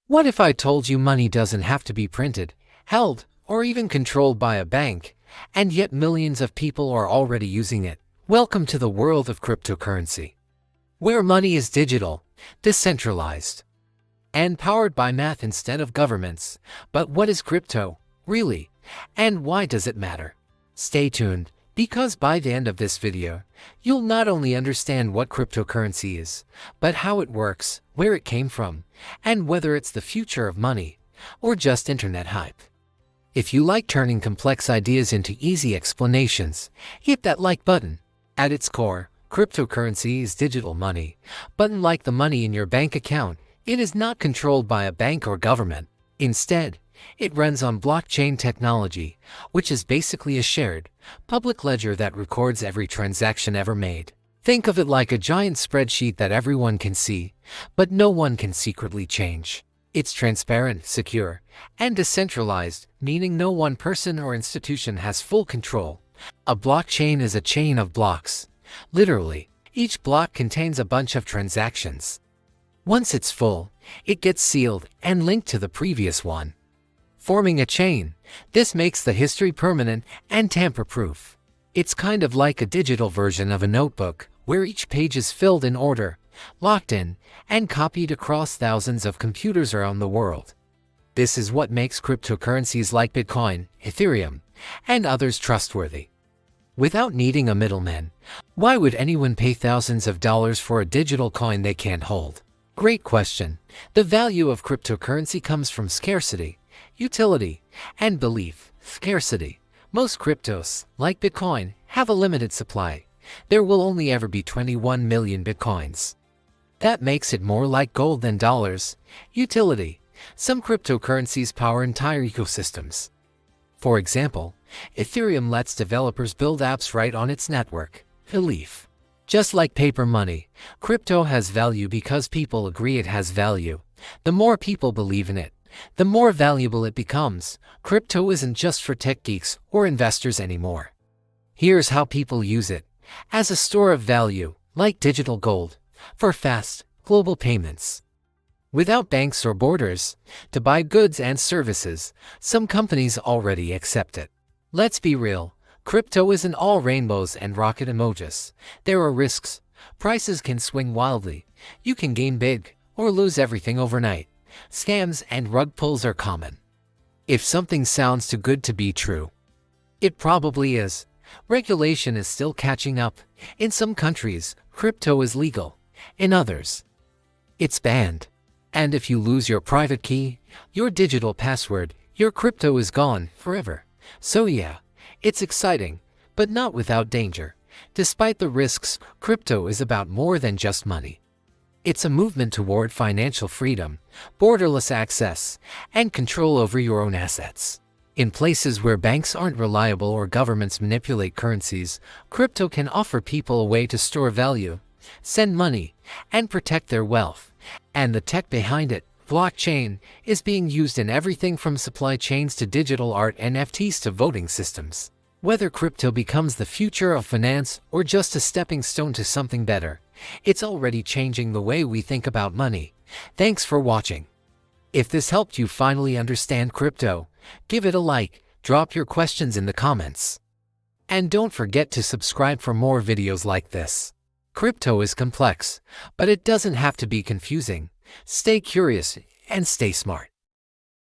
What if I told you money doesn't have to be printed, held, or even controlled by a bank, and yet millions of people are already using it? Welcome to the world of cryptocurrency, where money is digital, decentralized, and powered by math instead of governments. But what is crypto, really? And why does it matter? Stay tuned, because by the end of this video, you'll not only understand what cryptocurrency is, but how it works, where it came from, and whether it's the future of money, or just internet hype. If you like turning complex ideas into easy explanations, hit that like button. At its core, cryptocurrency is digital money, but unlike the money in your bank account, it is not controlled by a bank or government. Instead, it runs on blockchain technology, which is basically a shared, public ledger that records every transaction ever made. Think of it like a giant spreadsheet that everyone can see, but no one can secretly change. It's transparent, secure, and decentralized, meaning no one person or institution has full control. A blockchain is a chain of blocks. Literally, each block contains a bunch of transactions. Once it's full, it gets sealed and linked to the previous one, forming a chain. This makes the history permanent and tamper-proof. It's kind of like a digital version of a notebook, where each page is filled in order, locked in, and copied across thousands of computers around the world. This is what makes cryptocurrencies like Bitcoin, Ethereum, and others trustworthy. Without needing a middleman, why would anyone pay thousands of dollars for a digital coin they can't hold? Great question. The value of cryptocurrency comes from scarcity, utility, and belief. Scarcity. Most cryptos, like Bitcoin, have a limited supply. There will only ever be 21 million Bitcoins. That makes it more like gold than dollars. Utility. Some cryptocurrencies power entire ecosystems. For example, Ethereum lets developers build apps right on its network. Belief. Just like paper money, crypto has value because people agree it has value. The more people believe in it, the more valuable it becomes. Crypto isn't just for tech geeks or investors anymore. Here's how people use it. As a store of value, like digital gold, for fast, global payments. Without banks or borders, to buy goods and services, some companies already accept it. Let's be real, crypto isn't all rainbows and rocket emojis. There are risks. Prices can swing wildly. You can gain big, or lose everything overnight. Scams and rug pulls are common. If something sounds too good to be true, it probably is. Regulation is still catching up. In some countries, crypto is legal. In others, it's banned. And if you lose your private key, your digital password, your crypto is gone forever. So yeah, it's exciting, but not without danger. Despite the risks, crypto is about more than just money. It's a movement toward financial freedom, borderless access, and control over your own assets. In places where banks aren't reliable or governments manipulate currencies, crypto can offer people a way to store value, send money, and protect their wealth. And the tech behind it, blockchain, is being used in everything from supply chains to digital art, NFTs to voting systems. Whether crypto becomes the future of finance or just a stepping stone to something better, it's already changing the way we think about money. Thanks for watching. If this helped you finally understand crypto, give it a like, drop your questions in the comments. And don't forget to subscribe for more videos like this. Crypto is complex, but it doesn't have to be confusing. Stay curious and stay smart.